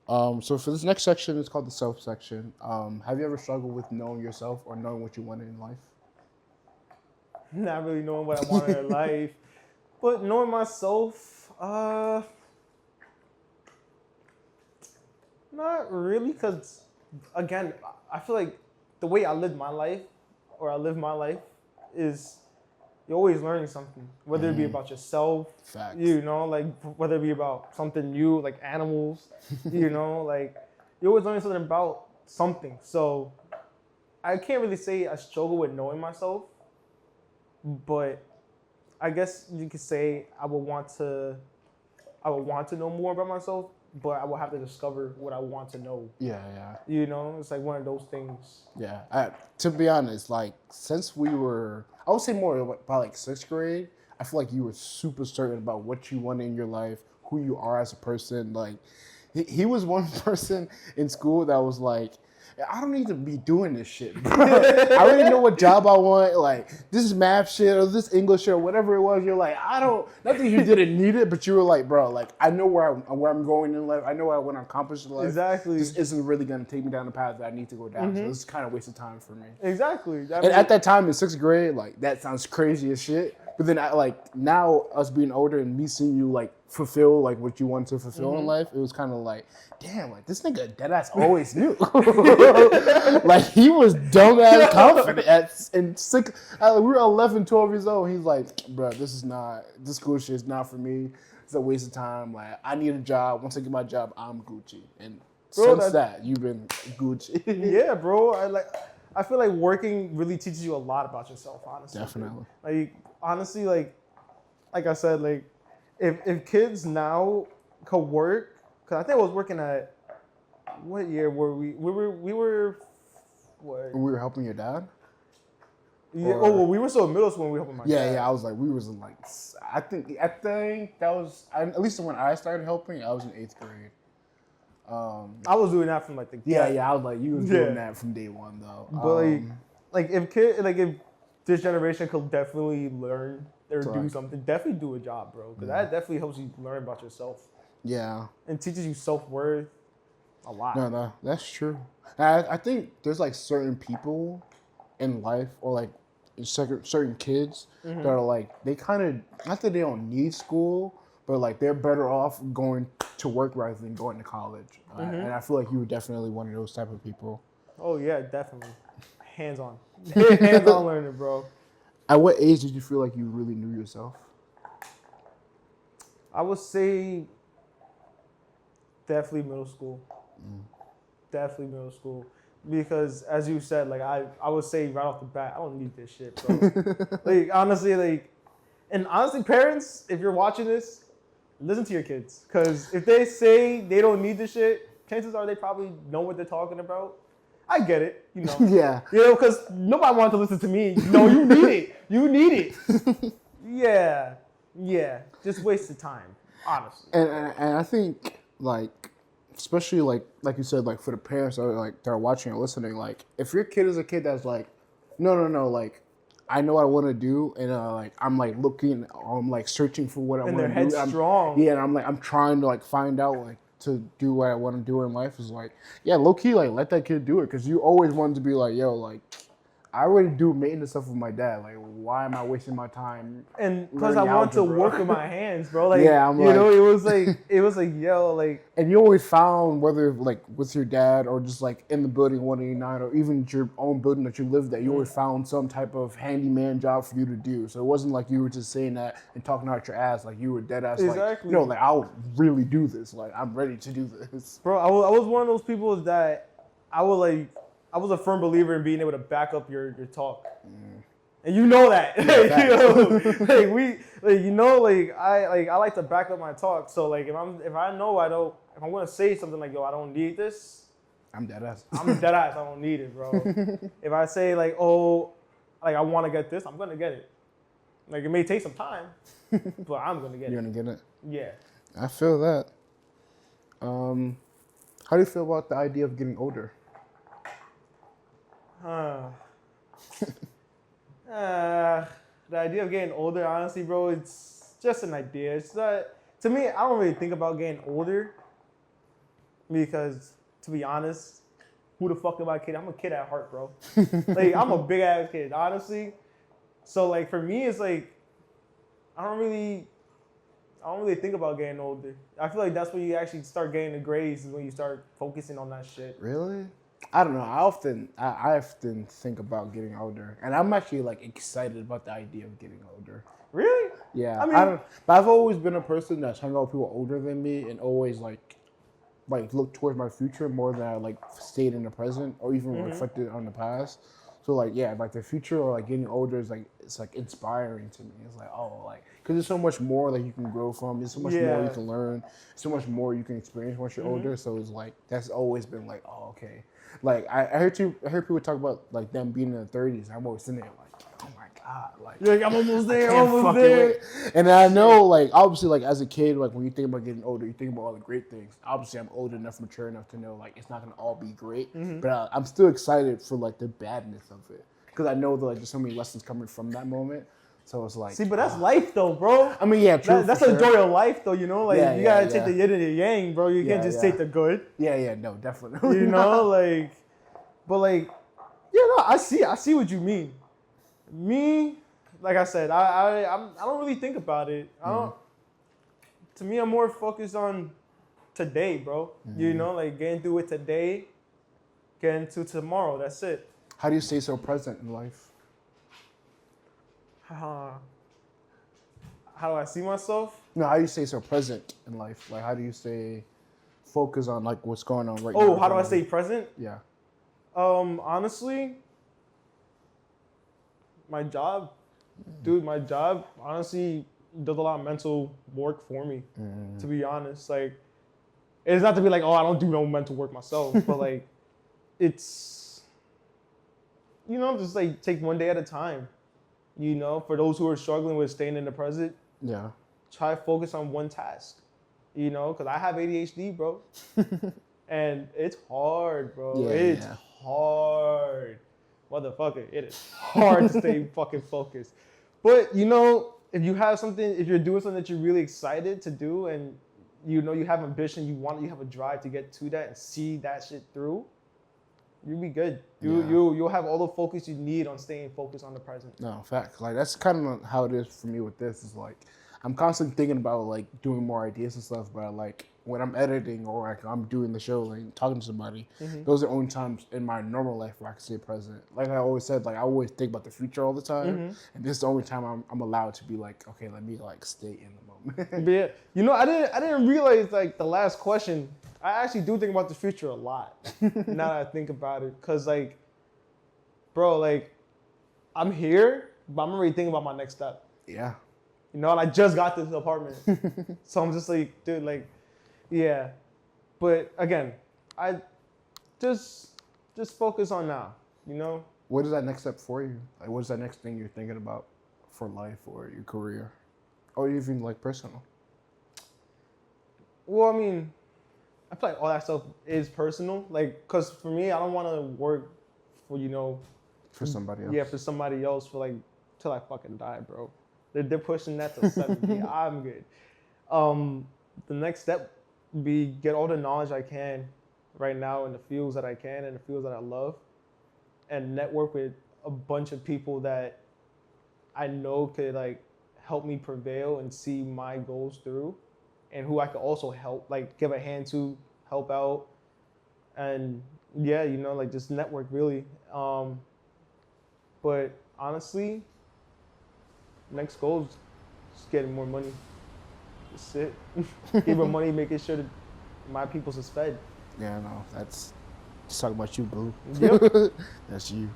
So for this next section, it's called the self section. Have you ever struggled with knowing yourself or knowing what you wanted in life? Not really knowing what I wanted in life, but knowing myself, not really, because again, I feel like the way I live my life, or I live my life, is you're always learning something, whether it be about yourself, Facts. like whether it be about something new, like animals, like you're always learning something about something. So I can't really say I struggle with knowing myself, but I guess you could say I would want to know more about myself, but I will have to discover what I want to know. Yeah, yeah. It's like one of those things. Yeah, to be honest, like since we were, I would say more by like sixth grade, I feel like you were super certain about what you want in your life, who you are as a person. Like, he was one person in school that was like, I don't need to be doing this shit, bro. I already know what job I want. Like, this is math shit or this English shit or whatever it was. You're like, I don't. Not that you didn't need it, but you were like, bro, like I know where I'm going in life. I know what I want to accomplish in life. Exactly. This isn't really going to take me down the path that I need to go down. So this is kind of a waste of time for me. Exactly. And at that time in sixth grade, like that sounds crazy as shit. But then now us being older and me seeing you like fulfill like what you want to fulfill in life, it was kind of like, damn, like this nigga deadass always knew. Like he was dumb ass confident in six. We were 11, 12 years old. He's like, bro, this school shit is not for me. It's a waste of time. Like I need a job. Once I get my job, I'm Gucci. And since that, you've been Gucci. Yeah, bro. I feel like working really teaches you a lot about yourself, honestly. Definitely. Like honestly, like I said, like if kids now could work, because I think I was working at what year were we were what? We were helping your dad? Yeah, well, we were still in middle school when we were helping my dad. Yeah, I was like, we was in like, I think that was, at least when I started helping, I was in 8th grade. I was doing that from like the I was like, you was doing that from day one though. But if this generation could definitely learn or do something, definitely do a job, bro, because that definitely helps you learn about yourself. Yeah, and teaches you self-worth a lot. No, that's true. I think there's like certain people in life or like certain kids that are like, they kind of, not that they don't need school, but like they're better off going to work rather than going to college. And I feel like you were definitely one of those type of people. Oh yeah, definitely. Hands-on learning, bro. At what age did you feel like you really knew yourself? I would say definitely middle school. Definitely middle school. Because as you said, like I would say right off the bat, I don't need this shit, bro. Like honestly, parents, if you're watching this, listen to your kids. Because if they say they don't need this shit, chances are they probably know what they're talking about. I get it, you know. Yeah. You know, because nobody wanted to listen to me. No, you need it. You need it. Yeah. Just waste of time, honestly. And I think like, especially like you said, like for the parents that are like that are watching or listening, like if your kid is a kid that's like, no, like I know what I want to do, and like I'm like looking, I'm like searching for what I want to do. And their head's strong. Yeah, and I'm trying to like find out like to do what I want to do in life is like, yeah, low key, like let that kid do it, because you always wanted to be like, yo, like I already do maintenance stuff with my dad. Like, why am I wasting my time? And because I want to work with my hands, bro. Like, yeah, you know, it was like, yo, like. And you always found, whether like with your dad or just like in the building 189 or even your own building that you lived at, you always found some type of handyman job for you to do. So it wasn't like you were just saying that and talking out your ass. Like you were dead ass. Exactly. Like, no, like I'll really do this. Like I'm ready to do this. Bro, I was one of those people that I was a firm believer in being able to back up your talk. And you know that. I like to back up my talk. So like if I'm gonna say something like, yo, I don't need this, I'm dead ass. I don't need it, bro. If I say like, oh, like I wanna get this, I'm gonna get it. Like it may take some time, but I'm gonna get it. You're gonna get it? Yeah. I feel that. How do you feel about the idea of getting older? The idea of getting older, honestly, bro, it's just an idea. It's not, to me, I don't really think about getting older. because to be honest, who the fuck am I kidding? I'm a kid at heart, bro. Like I'm a big ass kid, honestly. So like for me, it's like I don't really think about getting older. I feel like that's when you actually start getting the grades, is when you start focusing on that shit. Really? I don't know. I often think about getting older, and I'm actually like excited about the idea of getting older. Really? Yeah. I mean, but I've always been a person that's hung out with people older than me, and always like look towards my future more than I like stayed in the present or even reflected on the past. So like yeah, like the future or like getting older is like it's like inspiring to me. It's like oh like because there's so much more that you can grow from. There's so much more you can learn. So much more you can experience once you're older. So it's like that's always been like oh okay. Like I heard people talk about like them being in their 30s. I'm always sitting there like oh my god like you're like I'm almost there, can't almost fucking there. wait. And I know, like, obviously, like, as a kid, like, when you think about getting older, you think about all the great things. Obviously, I'm old enough, mature enough to know, like, it's not going to all be great. But I'm still excited for, like, the badness of it. Because I know that, like, there's so many lessons coming from that moment. So it's like... See, but that's life, though, bro. I mean, yeah, true. That's the joy of life, though, you know? Like, you got to take the yin and the yang, bro. You can't just take the good. Yeah, no, definitely. You know, like... But, like... Yeah, no, I see what you mean. Me... Like I said, I don't really think about it. I don't. To me, I'm more focused on today, bro. You know, like getting through it today, getting to tomorrow. That's it. How do you stay so present in life? How do I see myself? No, how do you stay so present in life? Like, how do you stay focused on like what's going on right now? Oh, how do I stay present? Yeah. Honestly, my job. Dude, my job honestly does a lot of mental work for me, to be honest. Like, it's not to be like, oh, I don't do no mental work myself, but like, it's, you know, just like take one day at a time. You know, for those who are struggling with staying in the present, try to focus on one task. You know, because I have ADHD, bro. And it's hard, bro. Yeah, it's hard. Motherfucker, it is hard to stay fucking focused. But, you know, if you have something, if you're doing something that you're really excited to do and, you know, you have ambition, you have a drive to get to that and see that shit through, you'll be good. You'll have all the focus you need on staying focused on the present. No, fact. Like, that's kind of how it is for me with this. Is like, I'm constantly thinking about, like, doing more ideas and stuff, but, like, when I'm editing or like I'm doing the show, like talking to somebody, those are the only times in my normal life where I can stay present. Like I always said, like I always think about the future all the time, and this is the only time I'm allowed to be like, okay, let me like stay in the moment. But yeah, you know, I didn't realize like the last question. I actually do think about the future a lot now that I think about it, cause like, bro, like I'm here, but I'm already thinking about my next step. Yeah. You know, and I just got this apartment, so I'm just like, dude, like. Yeah, but again, I just focus on now, you know? What is that next step for you? Like, what is that next thing you're thinking about for life or your career? Or even, like, personal? Well, I mean, I feel like all that stuff is personal. Like, because for me, I don't want to work for, you know... For somebody else. Yeah, for somebody else for, like, till I fucking die, bro. They're pushing that to 70. I'm good. The next step be get all the knowledge I can right now in the fields that I can and the fields that I love, and network with a bunch of people that I know could like help me prevail and see my goals through, and who I could also help, like give a hand to, help out, and yeah, you know, like just network really. But honestly, next goal is just getting more money. That's it. Give more money, making sure that my people's is fed. Yeah, no, that's just talking about you, boo. Yep. That's you.